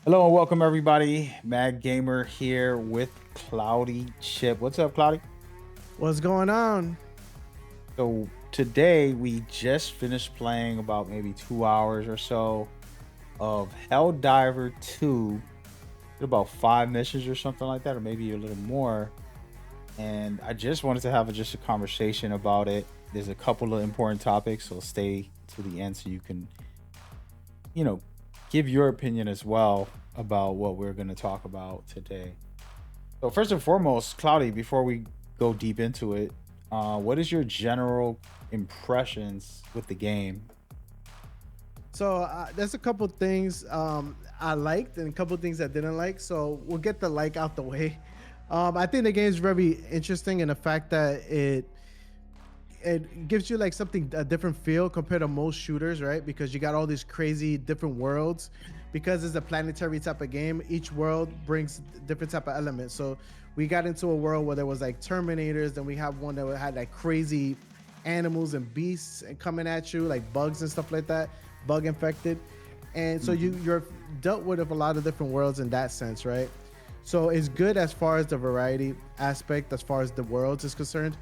Hello and welcome everybody. Mad Gamer here with Cloudy Chip. What's up, Cloudy? What's going on? So today we just finished playing about maybe 2 hours or so of HellDiver 2. Did about 5 missions or something like that, or maybe a little more. And I just wanted to have just a conversation about it. There's a couple of important topics, so stay to the end so you can, you know, give your opinion as well about what we're going to talk about today. So first and foremost, Cloudy, before we go deep into it, what is your general impressions with the game? So there's a couple things I liked and a couple things I didn't like. So we'll get the like out the way. I think the game is very interesting in the fact that it gives you like something a different feel compared to most shooters, right? Because you got all these crazy different worlds. Because it's a planetary type of game, each world brings different type of elements. So we got into a world where there was like Terminators, then we have one that had like crazy animals and beasts and coming at you, like bugs and stuff like that, bug infected. And so Mhm. you're dealt with a lot of different worlds in that sense, right? So it's good as far as the variety aspect, as far as the worlds is concerned.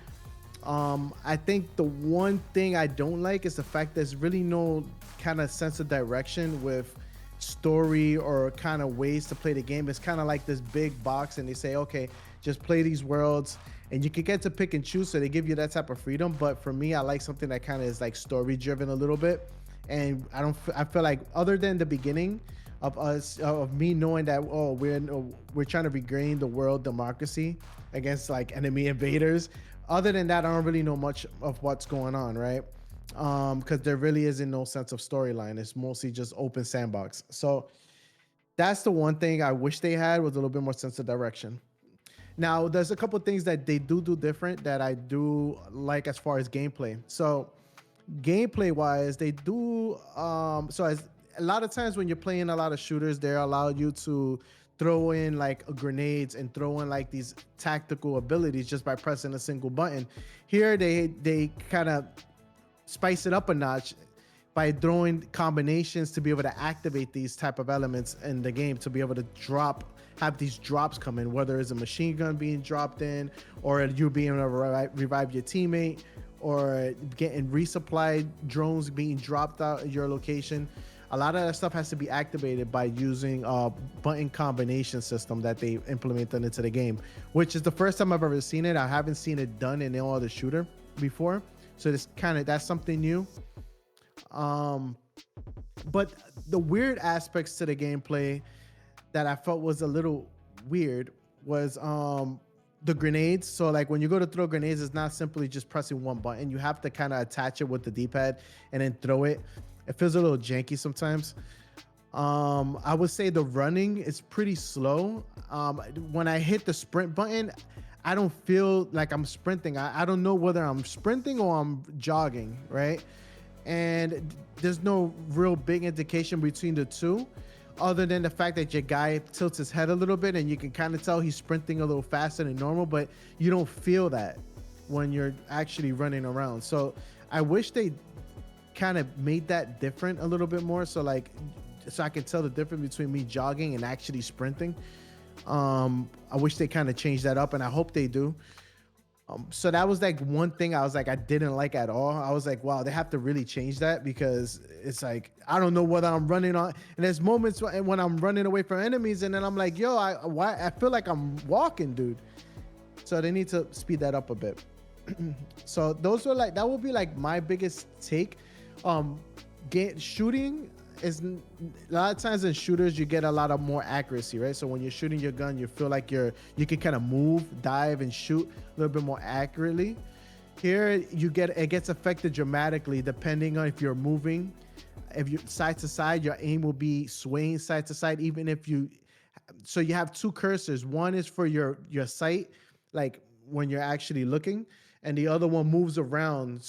I think the one thing I don't like is the fact there's really no kind of sense of direction with story or kind of ways to play the game. It's kind of like this big box, and they say, okay, just play these worlds, and you can get to pick and choose. So they give you that type of freedom. But for me, I like something that kind of is like story driven a little bit. And I feel like other than the beginning of me knowing that we're trying to regain the world democracy against like enemy invaders, other than that I don't really know much of what's going on, right? Because there really isn't no sense of storyline. It's mostly just open sandbox. So that's the one thing I wish they had, was a little bit more sense of direction. Now there's a couple things that they do different that I do like as far as gameplay. So gameplay wise, they do so as a lot of times when you're playing a lot of shooters, they allow you to throw in like grenades and throw in like these tactical abilities just by pressing a single button. Here they kind of spice it up a notch by throwing combinations to be able to activate these type of elements in the game, to be able to have these drops come in, whether it's a machine gun being dropped in, or you being able to revive your teammate, or getting resupplied drones being dropped out at your location. A lot of that stuff has to be activated by using a button combination system that they implemented into the game, which is the first time I've ever seen it. I haven't seen it done in no other shooter before. So that's something new. Um, but the weird aspects to the gameplay that I felt was a little weird was the grenades. So like when you go to throw grenades, it's not simply just pressing one button. You have to kind of attach it with the D-pad and then throw it. It feels a little janky sometimes. I would say the running is pretty slow. When I hit the sprint button, I don't feel like I'm sprinting. I don't know whether I'm sprinting or I'm jogging, right? And there's no real big indication between the two, other than the fact that your guy tilts his head a little bit and you can kind of tell he's sprinting a little faster than normal, but you don't feel that when you're actually running around. So I wish they kind of made that different a little bit more, so like so I can tell the difference between me jogging and actually sprinting. I wish they kind of changed that up, and I hope they do. So that was like one thing I was like I didn't like at all. I was like, wow, they have to really change that, because it's like I don't know whether I'm running on. And there's moments when I'm running away from enemies, and then I'm like, yo, I feel like I'm walking, dude. So they need to speed that up a bit. So those were like that would be like my biggest take. Um, shooting is a lot of times in shooters you get a lot of more accuracy, right? So when you're shooting your gun, you feel like you can kind of move, dive, and shoot a little bit more accurately. Here it gets affected dramatically depending on if you're moving. If you side to side, your aim will be swaying side to side, even if you. So you have two cursors. One is for your sight, like when you're actually looking, and the other one moves around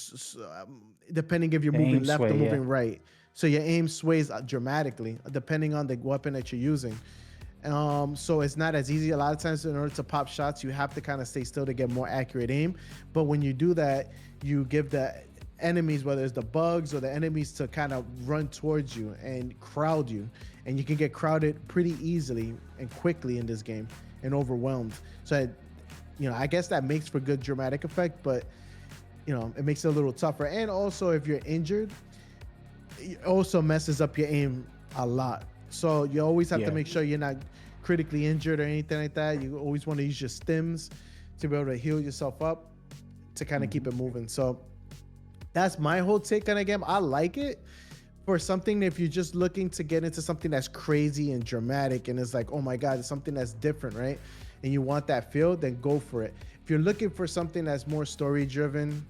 depending if you're The moving aim left or sway, yeah. moving right. So your aim sways dramatically depending on the weapon that you're using. So it's not as easy. A lot of times, in order to pop shots, you have to kind of stay still to get more accurate aim. But when you do that, you give the enemies, whether it's the bugs or the enemies, to kind of run towards you and crowd you, and you can get crowded pretty easily and quickly in this game and overwhelmed. So, I guess that makes for good dramatic effect, but it makes it a little tougher. And also, if you're injured, it also messes up your aim a lot. So you always have to Yeah. make sure you're not critically injured or anything like that. You always want to use your stims to be able to heal yourself up to kind of keep Mhm. it moving. So that's my whole take on the game. I like it for something, if you're just looking to get into something that's crazy and dramatic and it's like, oh my God, it's something that's different, right? And you want that feel, then go for it. If you're looking for something that's more story driven,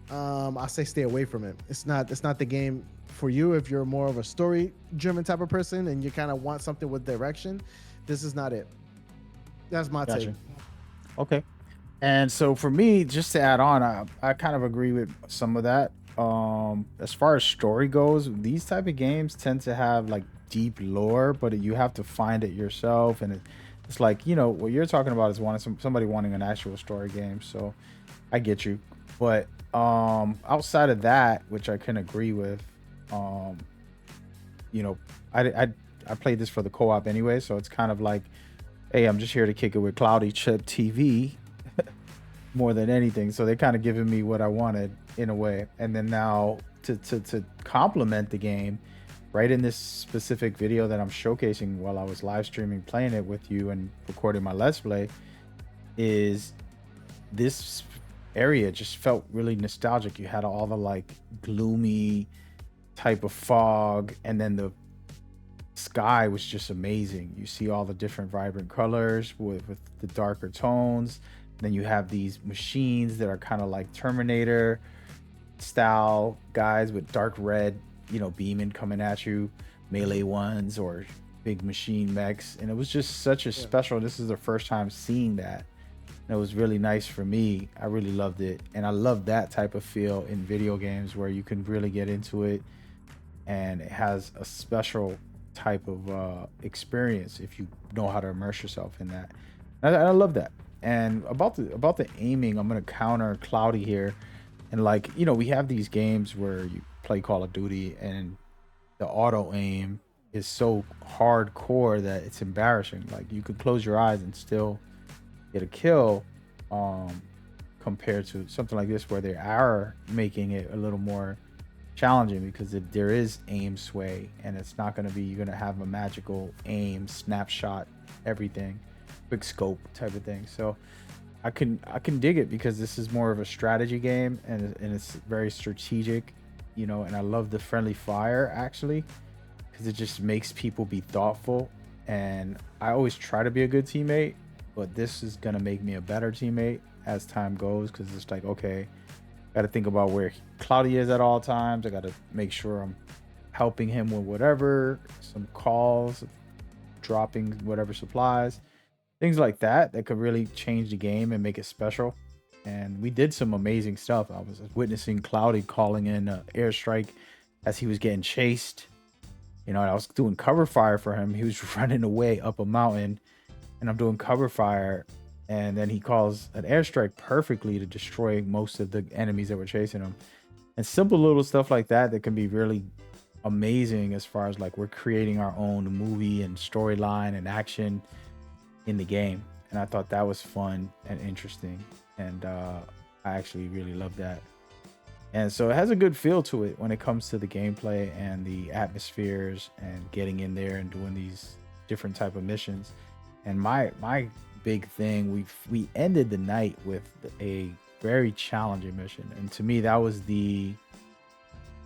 I say stay away from it. It's not the game for you. If you're more of a story driven type of person and you kind of want something with direction, this is not it. That's my take. Gotcha. Okay. And so for me, just to add on, I kind of agree with some of that. As far as story goes, these type of games tend to have like deep lore, but you have to find it yourself. And it's like, what you're talking about is somebody wanting an actual story game. So I get you. But outside of that, which I can agree with, um, you know, I played this for the co-op anyway, so it's kind of like, hey, I'm just here to kick it with Cloudychiptv more than anything. So they're kind of giving me what I wanted in a way. And then now to complement the game, right in this specific video that I'm showcasing while I was live streaming playing it with you and recording my Let's Play, is this area just felt really nostalgic. You had all the like gloomy type of fog, and then the sky was just amazing. You see all the different vibrant colors with the darker tones. Then you have these machines that are kind of like Terminator style guys with dark red, beaming coming at you, melee ones or big machine mechs. And it was just such a special, this is the first time seeing that. And it was really nice for me. I really loved it. And I love that type of feel in video games where you can really get into it and it has a special type of experience if you know how to immerse yourself in that. I love that. And about the aiming, I'm gonna counter Cloudy here, and like we have these games where you play Call of Duty and the auto aim is so hardcore that it's embarrassing. Like you could close your eyes and still get a kill, compared to something like this where they are making it a little more challenging because there is aim sway and it's not going to be, you're going to have a magical aim snapshot everything, quick scope type of thing. So I can dig it because this is more of a strategy game and it's very strategic, and I love the friendly fire actually because it just makes people be thoughtful. And I always try to be a good teammate, but this is going to make me a better teammate as time goes because it's like, okay, got to think about where Cloudy is at all times. I got to make sure I'm helping him with whatever, some calls, dropping whatever supplies, things like that could really change the game and make it special. And we did some amazing stuff. I was witnessing Cloudy calling in an airstrike as he was getting chased. And I was doing cover fire for him. He was running away up a mountain and I'm doing cover fire. And then he calls an airstrike perfectly to destroy most of the enemies that were chasing him. And simple little stuff like that can be really amazing as far as like we're creating our own movie and storyline and action in the game. And I thought that was fun and interesting. And I actually really love that. And so it has a good feel to it when it comes to the gameplay and the atmospheres and getting in there and doing these different type of missions. And my big thing, we ended the night with a very challenging mission, and to me that was the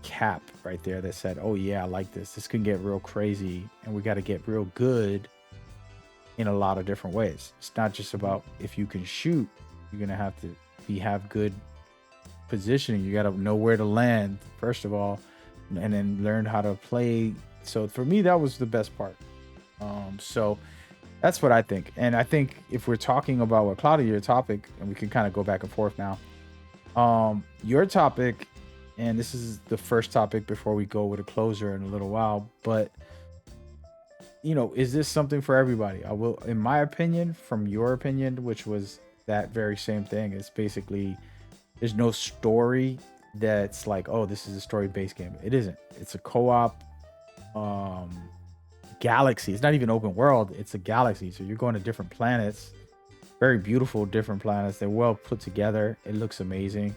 cap right there that said, oh yeah, I like this can get real crazy and we got to get real good in a lot of different ways. It's not just about if you can shoot, you're gonna have to have good positioning. You got to know where to land first of all, and then learn how to play. So for me that was the best part. So that's what I think. And I think if we're talking about what Cloudy, your topic, and we can kind of go back and forth now. Your topic, and this is the first topic before we go with a closer in a little while, but is this something for everybody? I will, in my opinion, from your opinion, which was that very same thing, it's basically there's no story that's like, oh, this is a story-based game. It isn't. It's a co-op um galaxy. It's not even open world. It's a galaxy. So you're going to different planets, very beautiful different planets. They're well put together. It looks amazing.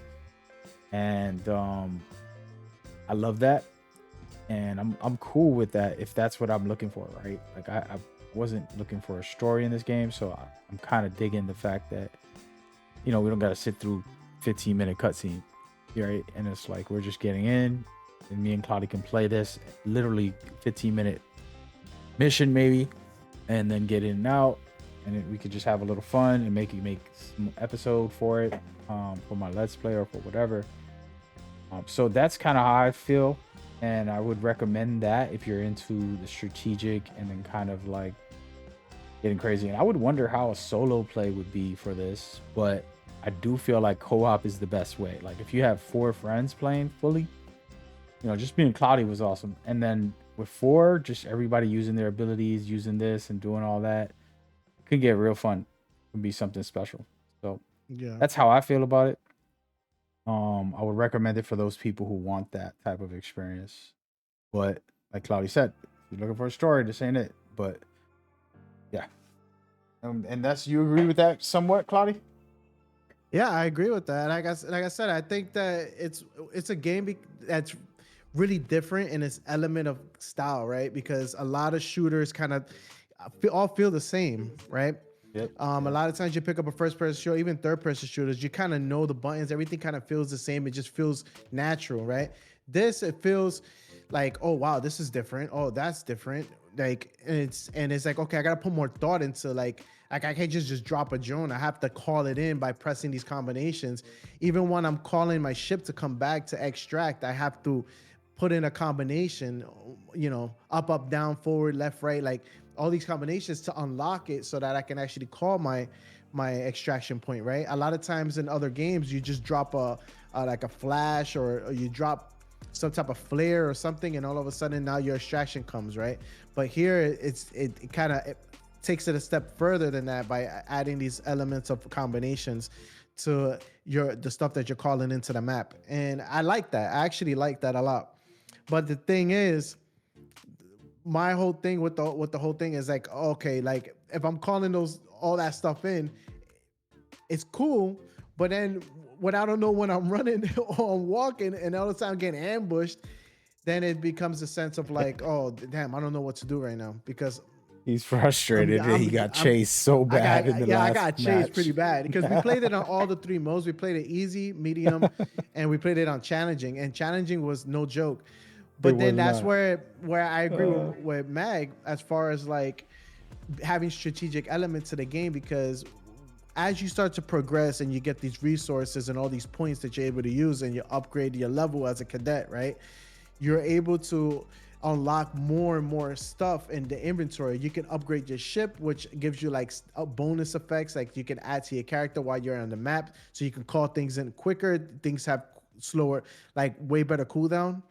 And I love that. And I'm cool with that if that's what I'm looking for, right? Like I wasn't looking for a story in this game, so I'm kind of digging the fact that we don't got to sit through 15-minute cutscene, right? And it's like we're just getting in, and me and Cloudy can play this literally 15-minute mission maybe, and then get in and out, and we could just have a little fun and make some episode for it, for my let's play or for whatever. So that's kind of how I feel, and I would recommend that if you're into the strategic and then kind of like getting crazy. And I would wonder how a solo play would be for this, but I do feel like co-op is the best way. Like if you have 4 friends playing fully, just being Cloudy was awesome. And then with 4, just everybody using their abilities, using this and doing all that, could get real fun. It could be something special. So Yeah. that's how I feel about it. I would recommend it for those people who want that type of experience. But like Cloudy said, if you're looking for a story, this ain't it. But yeah. And that's, you agree with that somewhat, Cloudy? Yeah, I agree with that. Like I said, I think that it's a game that's really different in its element of style, right? Because a lot of shooters kind of all feel the same, right? Yep. A lot of times you pick up a first person shooter, even third person shooters, you kind of know the buttons, everything kind of feels the same. It just feels natural, right? This, it feels like, oh wow, this is different. Oh, that's different. Like, and it's like, okay, I gotta put more thought into like I can't just drop a drone. I have to call it in by pressing these combinations. Even when I'm calling my ship to come back to extract, I have to put in a combination, up, down, forward, left, right, like all these combinations to unlock it so that I can actually call my extraction point, right? A lot of times in other games, you just drop a like a flash or you drop some type of flare or something, and all of a sudden now your extraction comes, right? But here it kind of takes it a step further than that by adding these elements of combinations to the stuff that you're calling into the map. And I like that. I actually like that a lot. But the thing is, my whole thing with the whole thing is like, okay, like if I'm calling all that stuff in, it's cool, but then when I don't know when I'm running or I'm walking and all the time I'm getting ambushed, then it becomes a sense of like, oh damn, I don't know what to do right now because He's frustrated that he got I'm chased so bad in the I last got chased match. pretty bad because we played it on all the 3 modes. We played it easy, medium, and we played it on challenging. And challenging was no joke. It But then was that's not. where I agree Uh, with Mag as far as like having strategic elements to the game, because as you start to progress and you get these resources and all these points that you're able to use and you upgrade your level as a cadet, right? You're able to unlock more and more stuff in the inventory. You can upgrade your ship, which gives you like bonus effects, like you can add to your character while you're on the map, so you can call things in quicker. Things have slower, like way better cooldown,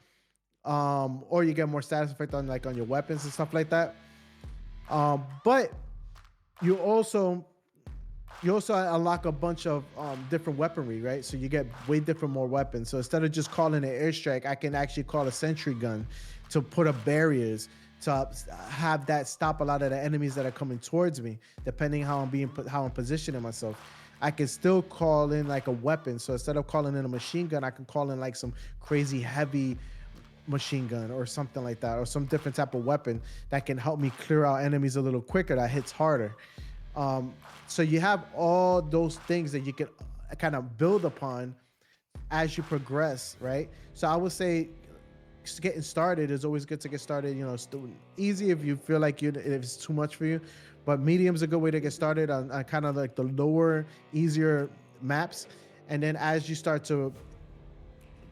or you get more status effect on like on your weapons and stuff like that. But you also unlock a bunch of different weaponry, right? So you get way different more weapons. So instead of just calling an airstrike, I can actually call a sentry gun to put up barriers to have that stop a lot of the enemies that are coming towards me, depending how I'm positioning myself. I can still call in like a weapon. So instead of calling in a machine gun, I can call in like some crazy heavy machine gun or something like that, or some different type of weapon that can help me clear out enemies a little quicker, that hits harder. So you have all those things that you can kind of build upon as you progress, right? So I would say getting started is always good to get started. Easy if you feel like if it's too much for you, but medium's a good way to get started on kind of like the lower, easier maps. And then as you start to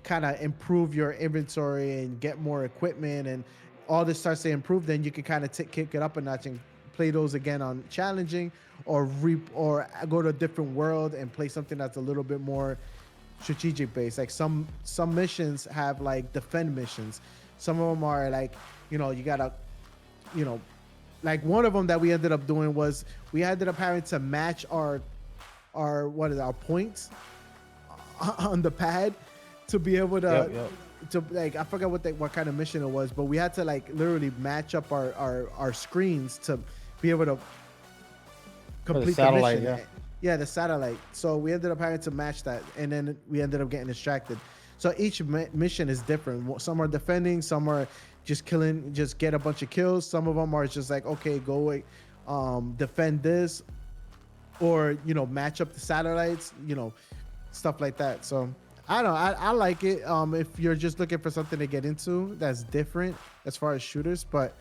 kind of improve your inventory and get more equipment and all this starts to improve, then you can kind of kick it up a notch and play those again on challenging, or go to a different world and play something that's a little bit more strategic based. Like some missions have like defend missions. Some of them are like, you gotta, like one of them that we ended up doing was we ended up having to match our points on the pad to be able Yep, yep. to like I forgot what kind of mission it was, but we had to like literally match up our screens to be able to For the complete the satellite, mission. yeah. Yeah, the satellite. So we ended up having to match that, and then we ended up getting distracted. So each mission is different. Some are defending, some are just killing, just get a bunch of kills. Some of them are just like, okay, go away, defend this, or match up the satellites, stuff like that. So I don't know. I like it. If you're just looking for something to get into that's different as far as shooters, but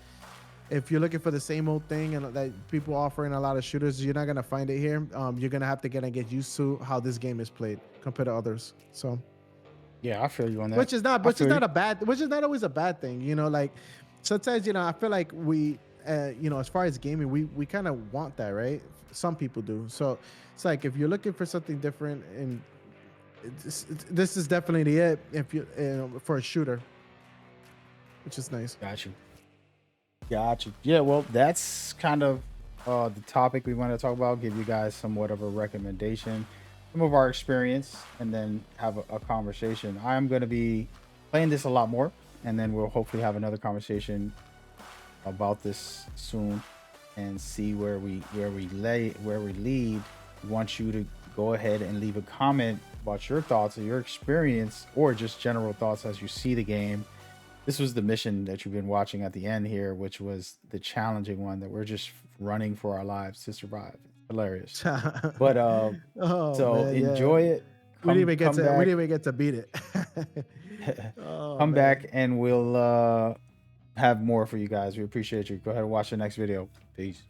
if you're looking for the same old thing and that people offering a lot of shooters, you're not gonna find it here. You're gonna have to get used to how this game is played compared to others. So, Yeah, I feel you on that. which is not, I which is feel you. not a bad, which is not always a bad thing. Like sometimes, I feel like we, as far as gaming, we kind of want that, right? Some people do. So it's like if you're looking for something different, and this is definitely it. If you, for a shooter, which is nice. Got you. Got you. Yeah, well, that's kind of the topic we want to talk about. Give you guys somewhat of a recommendation, some of our experience, and then have a conversation. I'm going to be playing this a lot more, and then we'll hopefully have another conversation about this soon, and see where we lead. We want you to go ahead and leave a comment about your thoughts or your experience, or just general thoughts as you see the game. This was the mission that you've been watching at the end here, which was the challenging one that we're just running for our lives to survive. Hilarious. But Oh so man, yeah. enjoy it. Come We back. didn't even get to beat it. Oh Come man. back and we'll have more for you guys. We appreciate you. Go ahead and watch the next video. Peace.